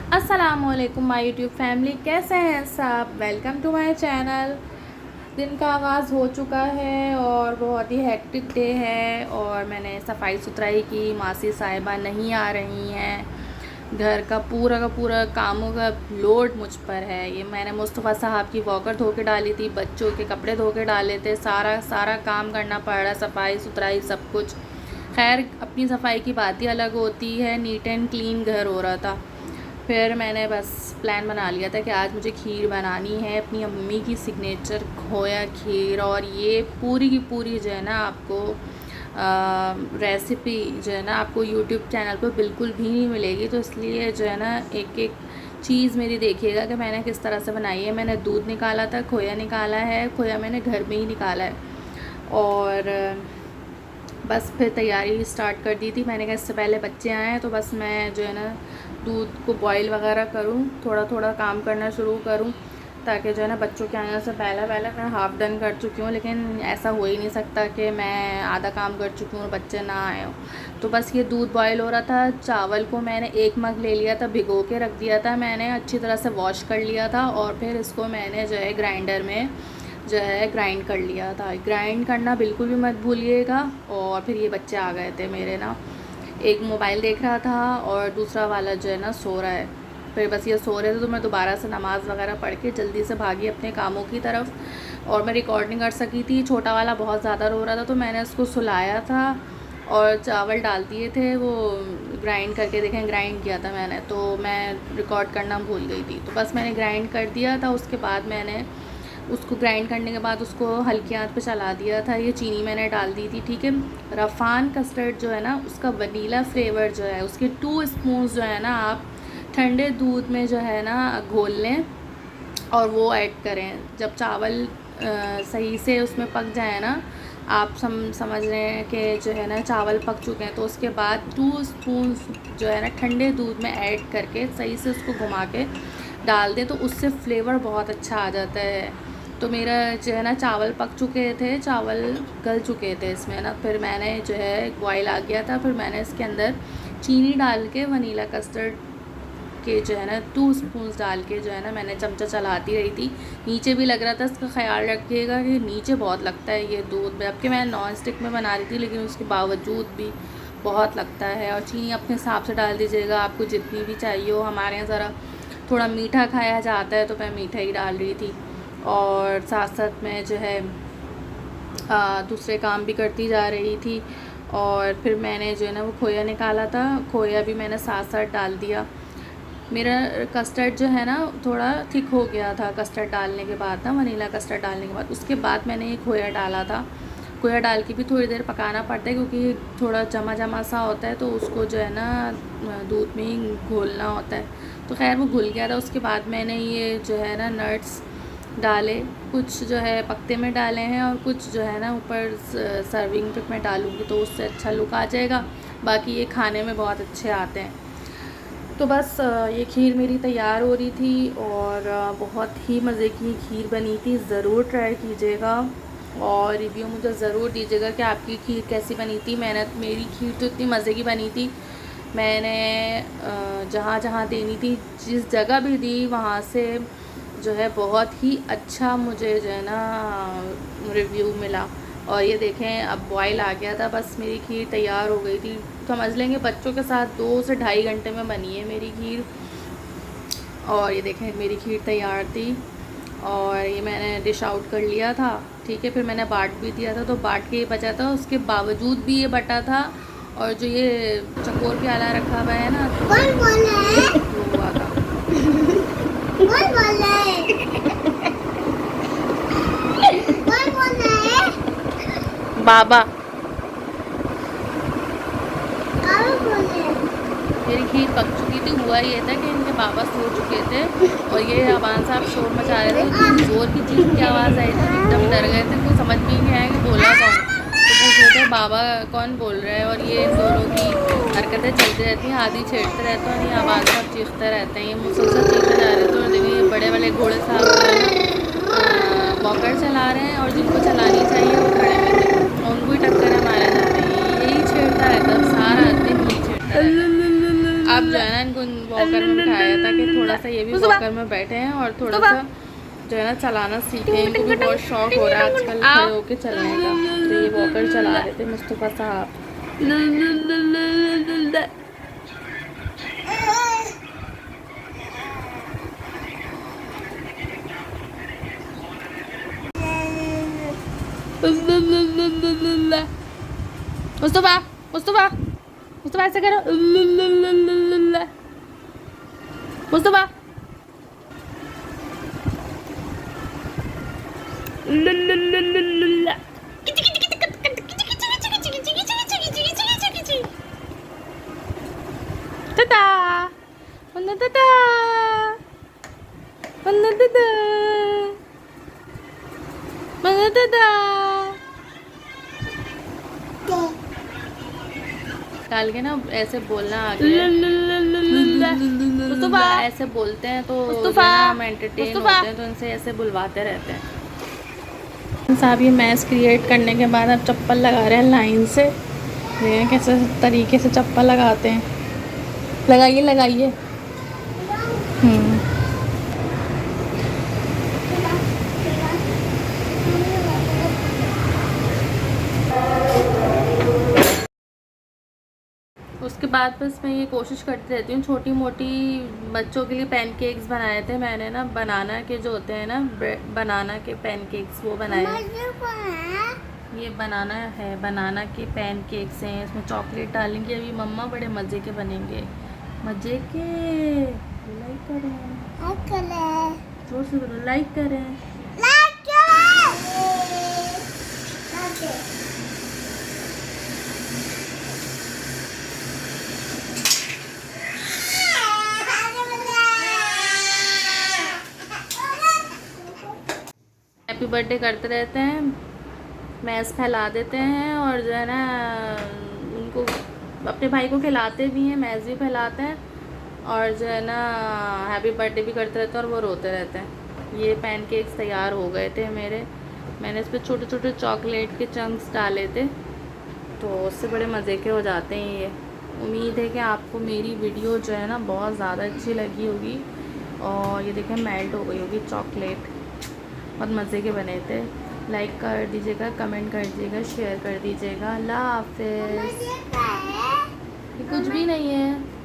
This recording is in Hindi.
अस्सलामुअलैकुम माय यूट्यूब फैमिली, कैसे हैं सब। Welcome to my channel. दिन का आगाज़ हो चुका है और बहुत ही हेक्टिक डे है और मैंने सफाई सुथराई की। मासी साहिबा नहीं आ रही हैं। का पूरा कामों का लोड मुझ पर है। ये मैंने मुस्तफ़ा साहब की वॉकर धो के डाली थी, बच्चों के कपड़े धो के डाले थे, सारा सारा काम करना पड़ रहा है, सफाई सुथराई सब कुछ। खैर, अपनी सफाई की बात ही अलग होती है। नीट एंड क्लीन घर हो रहा था। फिर मैंने बस प्लान बना लिया था कि आज मुझे खीर बनानी है, अपनी अम्मी की सिग्नेचर खोया खीर। और ये पूरी की पूरी जो है ना आपको रेसिपी जो है ना आपको यूट्यूब चैनल पर बिल्कुल भी नहीं मिलेगी। तो इसलिए जो है ना एक एक चीज़ मेरी देखिएगा कि मैंने किस तरह से बनाई है। मैंने दूध निकाला था, खोया निकाला है, खोया मैंने घर में ही निकाला है। और बस फिर तैयारी स्टार्ट कर दी थी। मैंने कहा इससे पहले बच्चे आए हैं तो बस मैं जो है ना दूध को बॉईल वगैरह करूँ, थोड़ा थोड़ा काम करना शुरू करूँ, ताकि जो है ना बच्चों के आने से पहले पहले मैं हाफ़ डन कर चुकी हूँ। लेकिन ऐसा हो ही नहीं सकता कि मैं आधा काम कर चुकी हूँ और बच्चे ना आए हों। तो बस ये दूध बॉईल हो रहा था। चावल को मैंने 1 मग ले लिया था, भिगो के रख दिया था मैंने, अच्छी तरह से वॉश कर लिया था। और फिर इसको मैंने जो है ग्राइंडर में जो है ग्राइंड कर लिया था। ग्राइंड करना बिल्कुल भी मत भूलिएगा। और फिर ये बच्चे आ गए थे मेरे ना, एक मोबाइल देख रहा था और दूसरा वाला जो है ना सो रहा है। फिर बस ये सो रहे थे तो मैं दोबारा से नमाज़ वगैरह पढ़ के जल्दी से भागी अपने कामों की तरफ और मैं रिकॉर्ड नहीं कर सकी थी। छोटा वाला बहुत ज़्यादा रो रहा था तो मैंने उसको सुलाया था और चावल डाल दिए थे वो ग्राइंड करके। देखें, ग्राइंड किया था मैंने, तो मैं रिकॉर्ड करना भूल गई थी। तो बस मैंने ग्राइंड कर दिया था। उसके बाद मैंने उसको ग्राइंड करने के बाद उसको हल्की आंच पे चला दिया था। ये चीनी मैंने डाल दी थी, ठीक है। रफ़ान कस्टर्ड जो है ना उसका वनीला फ्लेवर जो है उसके 2 स्पून जो है ना आप ठंडे दूध में जो है ना घोल लें और वो ऐड करें। जब चावल सही से उसमें पक जाए ना, आप समझ रहे हैं कि जो है ना चावल पक चुके हैं, तो उसके बाद 2 स्पून जो है ना ठंडे दूध में ऐड करके सही से उसको घुमा के डाल दें, तो उससे फ्लेवर बहुत अच्छा आ जाता है। तो मेरा जो है ना चावल पक चुके थे, चावल गल चुके थे इसमें ना। फिर मैंने जो है बॉयल आ गया था, फिर मैंने इसके अंदर चीनी डाल के वनीला कस्टर्ड के जो है ना 2 स्पून डाल के जो है ना मैंने चमचा चलाती रही थी। नीचे भी लग रहा था, इसका ख्याल रखिएगा कि नीचे बहुत लगता है ये दूध। जबकि मैं नॉन स्टिक में बना रही थी लेकिन उसके बावजूद भी बहुत लगता है। और चीनी अपने हिसाब से डाल दीजिएगा, आपको जितनी भी चाहिए हो। हमारे यहाँ ज़रा थोड़ा मीठा खाया जाता है तो मैं मीठा ही डाल रही थी। और साथ साथ मैं जो है दूसरे काम भी करती जा रही थी। और फिर मैंने जो है ना वो खोया निकाला था, खोया भी मैंने साथ साथ डाल दिया। मेरा कस्टर्ड जो है ना थोड़ा थिक हो गया था कस्टर्ड डालने के बाद ना, वनीला कस्टर्ड डालने के बाद। उसके बाद मैंने ये खोया डाला था। खोया डाल के भी थोड़ी देर पकाना पड़ता है क्योंकि थोड़ा जमा जमा सा होता है, तो उसको जो है ना दूध में ही घोलना होता है। तो खैर वो घुल गया था। उसके बाद मैंने ये जो है ना नट्स डाले, कुछ जो है पत्ते में डाले हैं और कुछ जो है ना ऊपर सर्विंग पे मैं डालूँगी तो उससे अच्छा लुक आ जाएगा। बाकी ये खाने में बहुत अच्छे आते हैं। तो बस ये खीर मेरी तैयार हो रही थी और बहुत ही मज़े की खीर बनी थी। ज़रूर ट्राई कीजिएगा और रिव्यू मुझे ज़रूर दीजिएगा कि आपकी खीर कैसी बनी थी। मेरी खीर तो इतनी मज़े की बनी थी, मैंने जहाँ जहाँ देनी थी, जिस जगह भी दी वहाँ से जो है बहुत ही अच्छा मुझे जो है ना रिव्यू मिला। और ये देखें अब बॉयल आ गया था, बस मेरी खीर तैयार हो गई थी। समझ लेंगे बच्चों के साथ 2 से ढाई घंटे में बनी है मेरी खीर। और ये देखें मेरी खीर तैयार थी और ये मैंने डिश आउट कर लिया था, ठीक है। फिर मैंने बाट भी दिया था तो बाट के ये बचा था, उसके बावजूद भी ये बटा था। और जो ये चकोर प्याला रखा हुआ है ना, कौन बोल रहा है? वो हुआ था। कौन बोल रहा है? कौन बोल रहा है? बाबा, कौन बोल रहा है? मेरी खीर पक चुकी थी। हुआ ये था कि इनके बाबा सो चुके थे और ये अबान साहब शोर मचा रहे थे। इतनी ज़ोर की चीज़ की आवाज़ आई थी, एकदम डर गए थे, कुछ समझ में ही नहीं आया कि बोला कौन। तो पूछ रहे थे बाबा कौन बोल रहा है। और ये इन दोनों की हरकतें चलती रहती हैं, आदि छेड़ते रहते हैं और ये अबान साहब चीखते रहते हैं। ये मुसलसल चीखते जा रहे थे और देखिए ये बड़े वाले घोड़े साहब जो है ना वॉकर चला रहे हैं और जिनको चलानी चाहिए वो खड़े हुए थे, उनको ही टक्कर मारे जा रहे हैं। यही छेड़ता रहता है, सारा दिन यही छेड़ता रहता है। अब जो है ना इनको वॉकर में बिठाया था कि थोड़ा सा ये भी वॉकर में बैठे हैं और थोड़ा सा जो है ना चलाना सीखे। इनको भी बहुत शौक हो रहा है आजकल खड़े होके चलने का, तो ये वॉकर चला रहे थे मुस्तफ़ा साहब। मुस्तफ़ा मुस्तफ़ा मुस्तफ़ा ऐसे करो। मुस्तफ़ा टाटा वंदना टाटा वंदना टाटा वंदना टाटा। डाल के ना ऐसे बोलना आ गया, मुस्तफ़ा ऐसे बोलते हैं तो हम एंटरटेन होते हैं, तो उनसे ऐसे बुलवाते रहते हैं। साहब ये मैस क्रिएट करने के बाद अब चप्पल लगा रहे हैं लाइन से। देखें कैसे तरीके से चप्पल लगाते हैं। लगाइए लगाइए। उसके बाद बस मैं ये कोशिश करती रहती हूँ, छोटी मोटी बच्चों के लिए पैनकेक्स बनाए थे मैंने ना, बनाना के जो होते हैं ना बनाना के पैनकेक्स वो बनाए। ये बनाना है, बनाना के पैनकेक्स हैं, इसमें चॉकलेट डालेंगे अभी मम्मा, बड़े मज़े के बनेंगे, मज़े के। लाइक करें, जोर से बोलो, लाइक करें। हैप्पी बर्थडे करते रहते हैं, मैस फैला देते हैं और जो है ना उनको अपने भाई को खिलाते भी हैं, मैस भी फैलाते हैं और जो है ना हैप्पी बर्थडे भी करते रहते हैं और वो रोते रहते हैं। ये पैनकेक्स तैयार हो गए थे मेरे, मैंने इस पर छोटे छोटे चॉकलेट के चंक्स डाले थे, तो उससे बड़े मज़े के हो जाते हैं ये। उम्मीद है कि आपको मेरी वीडियो जो है ना बहुत ज़्यादा अच्छी लगी होगी। और ये देखें मेल्ट हो गई होगी चॉकलेट, बहुत मज़े के बने थे। लाइक कर दीजिएगा, कमेंट कर दीजिएगा, शेयर कर दीजिएगा। अल्लाह हाफ़िज़। ये कुछ भी नहीं है।